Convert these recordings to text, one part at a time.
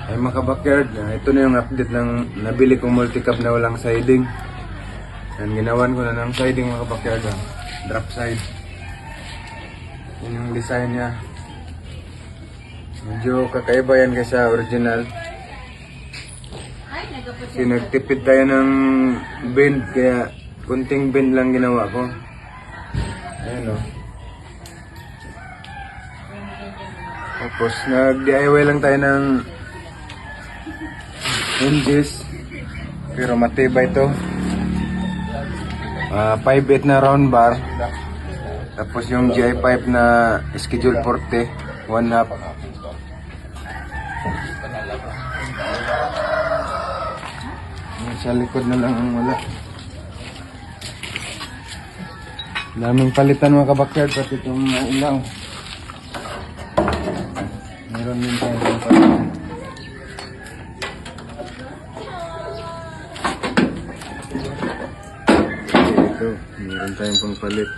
Ay mga backyard, ito na yung update ng nabili kong multi-cab na walang siding. Yan, ginawan ko na ng siding mga backyard. Drop side. Yun yung design niya. Medyo kakaiba yan kaysa original. Kasi nagtipid tayo ng bend, kaya kunting bend lang ginawa ko. Ayan o. Tapos nag-DIY lang tayo ng hinges, pero matibay ito. 5/8 na round bar. Tapos yung GI pipe na schedule 40, 1/2. Sa likod na lang ang wala. Daming palitan mga kabakyard, pati itong ilaw. Meron din tayo ng palitan. Ito, meron tayong pangpalit.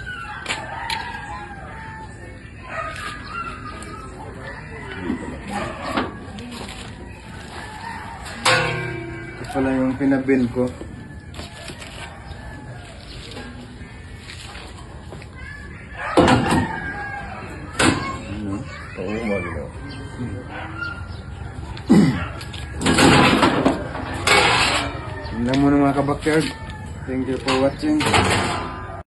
Ito pala yung pinabil ko. Tingnan mo na mga kabakyard. Thank you for watching.